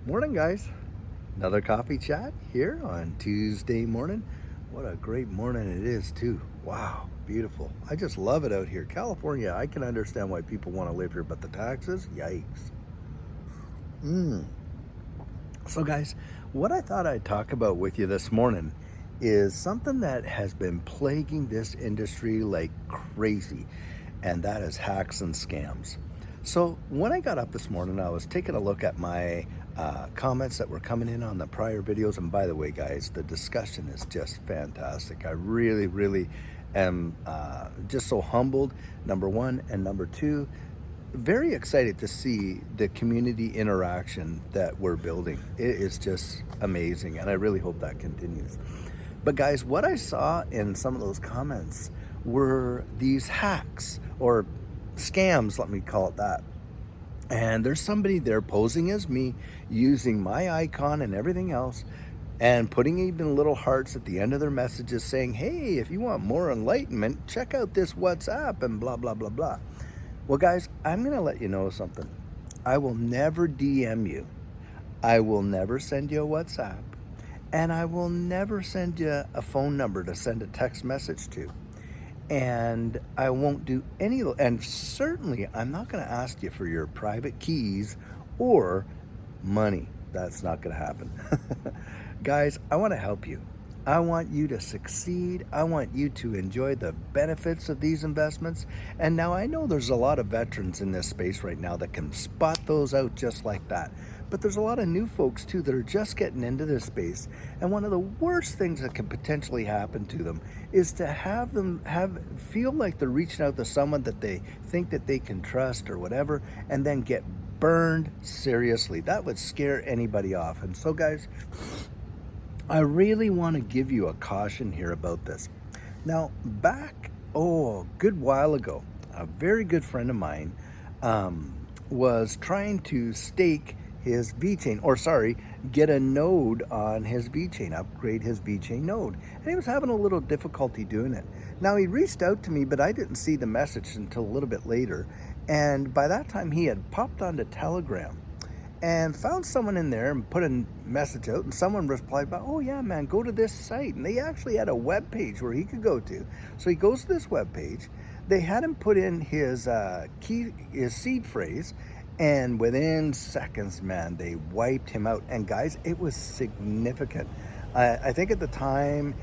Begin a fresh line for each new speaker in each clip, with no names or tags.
Morning, guys. Another coffee chat here on Tuesday morning. What a great morning it is, too. Wow, beautiful. I just love it out here. California, I can understand why people want to live here, but the taxes, yikes. So, guys, what I thought I'd talk about with you this morning is something that has been plaguing this industry like crazy, and that is hacks and scams. So, when I got up this morning, I was taking a look at my comments that were coming in on the prior videos. And by the way, guys, the discussion is just fantastic. I really, really am just so humbled, number one, and number two, very excited to see the community interaction that we're building. It is just amazing, and I really hope that continues. But guys, what I saw in some of those comments were these hacks or scams, let me call it that. And there's somebody there posing as me, using my icon and everything else, and putting even little hearts at the end of their messages saying, hey, if you want more enlightenment, check out this WhatsApp and blah, blah, blah, blah. Well, guys, I'm going to let you know something. I will never DM you. I will never send you a WhatsApp. And I will never send you a phone number to send a text message to. And I won't do any, and certainly I'm not going to ask you for your private keys or money. That's not going to happen. Guys, I want to help you. I want you to succeed. I want you to enjoy the benefits of these investments. And now I know there's a lot of veterans in this space right now that can spot those out just like that. But there's a lot of new folks too that are just getting into this space. And one of the worst things that can potentially happen to them is to have them feel like they're reaching out to someone that they think that they can trust or whatever, and then get burned seriously. That would scare anybody off. And so, guys, I really want to give you a caution here about this. Now, back, a good while ago, a very good friend of mine was trying to stake his VeChain, get a node on his VeChain, upgrade his VeChain node. And he was having a little difficulty doing it. Now, he reached out to me, but I didn't see the message until a little bit later. And by that time, he had popped onto Telegram and found someone in there and put a message out, and someone replied back, oh yeah, man, go to this site. And they actually had a web page where he could go to. So he goes to this web page. They had him put in his seed phrase, and within seconds, man, they wiped him out. And guys, it was significant. I think at the time,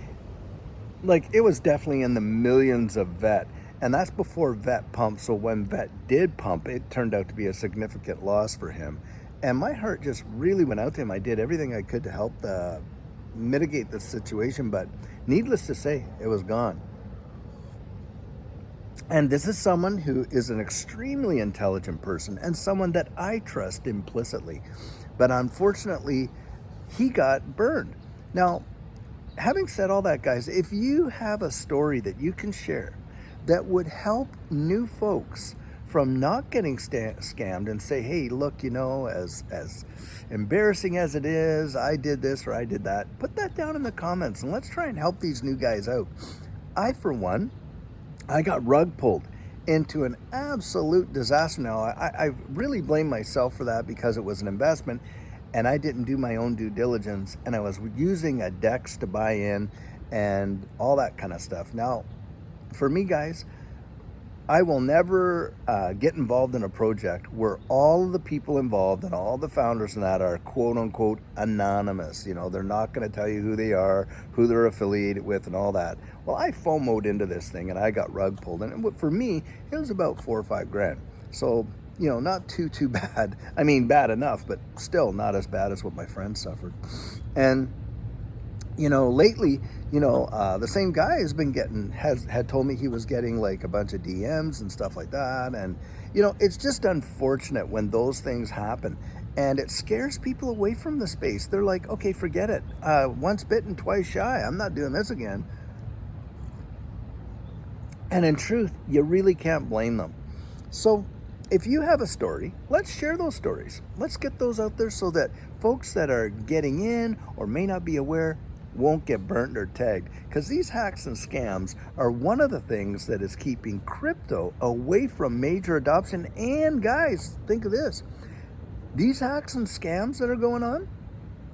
like, it was definitely in the millions of VET. And that's before VET pumped. So when VET did pump, it turned out to be a significant loss for him. And my heart just really went out to him. I did everything I could to help mitigate the situation, but needless to say, it was gone. And this is someone who is an extremely intelligent person and someone that I trust implicitly. But unfortunately, he got burned. Now, having said all that, guys, if you have a story that you can share that would help new folks from not getting scammed and say, hey, look, as embarrassing as it is, I did this or I did that, put that down in the comments and let's try and help these new guys out. For one, I got rug pulled into an absolute disaster. Now, I really blame myself for that because it was an investment and I didn't do my own due diligence, and I was using a DEX to buy in and all that kind of stuff. Now, for me, guys, I will never get involved in a project where all of the people involved and all the founders and that are quote unquote anonymous. They're not going to tell you who they are, who they're affiliated with and all that. Well, I FOMO'd into this thing and I got rug pulled. And for me, it was about $4 or $5 grand. So, not too bad. I mean, bad enough, but still not as bad as what my friend suffered. And lately, the same guy had told me he was getting like a bunch of DMs and stuff like that. And, it's just unfortunate when those things happen, and it scares people away from the space. They're like, okay, forget it. Once bitten, twice shy. I'm not doing this again. And in truth, you really can't blame them. So if you have a story, let's share those stories. Let's get those out there so that folks that are getting in or may not be aware won't get burnt or tagged, because these hacks and scams are one of the things that is keeping crypto away from major adoption. And guys, think of this. These hacks and scams that are going on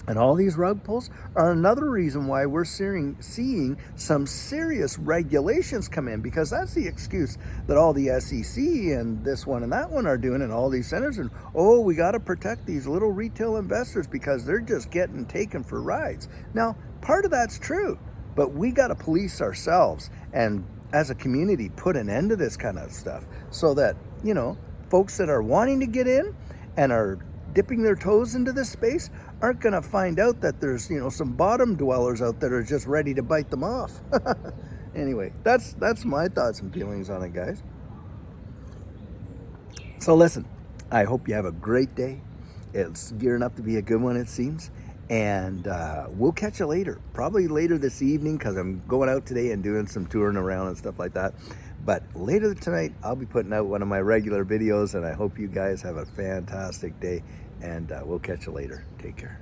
and all these rug pulls are another reason why we're seeing some serious regulations come in, because that's the excuse that all the SEC and this one and that one are doing, and all these centers. And oh, we got to protect these little retail investors because they're just getting taken for rides. Now, part of that's true, but we got to police ourselves and as a community put an end to this kind of stuff so that, folks that are wanting to get in and are dipping their toes into this space aren't going to find out that there's, some bottom dwellers out there are just ready to bite them off. Anyway, that's my thoughts and feelings on it, guys. So listen, I hope you have a great day. It's gearing up to be a good one, it seems. And we'll catch you later, probably later this evening, because I'm going out today and doing some touring around and stuff like that. But later tonight, I'll be putting out one of my regular videos, and I hope you guys have a fantastic day, and we'll catch you later. Take care.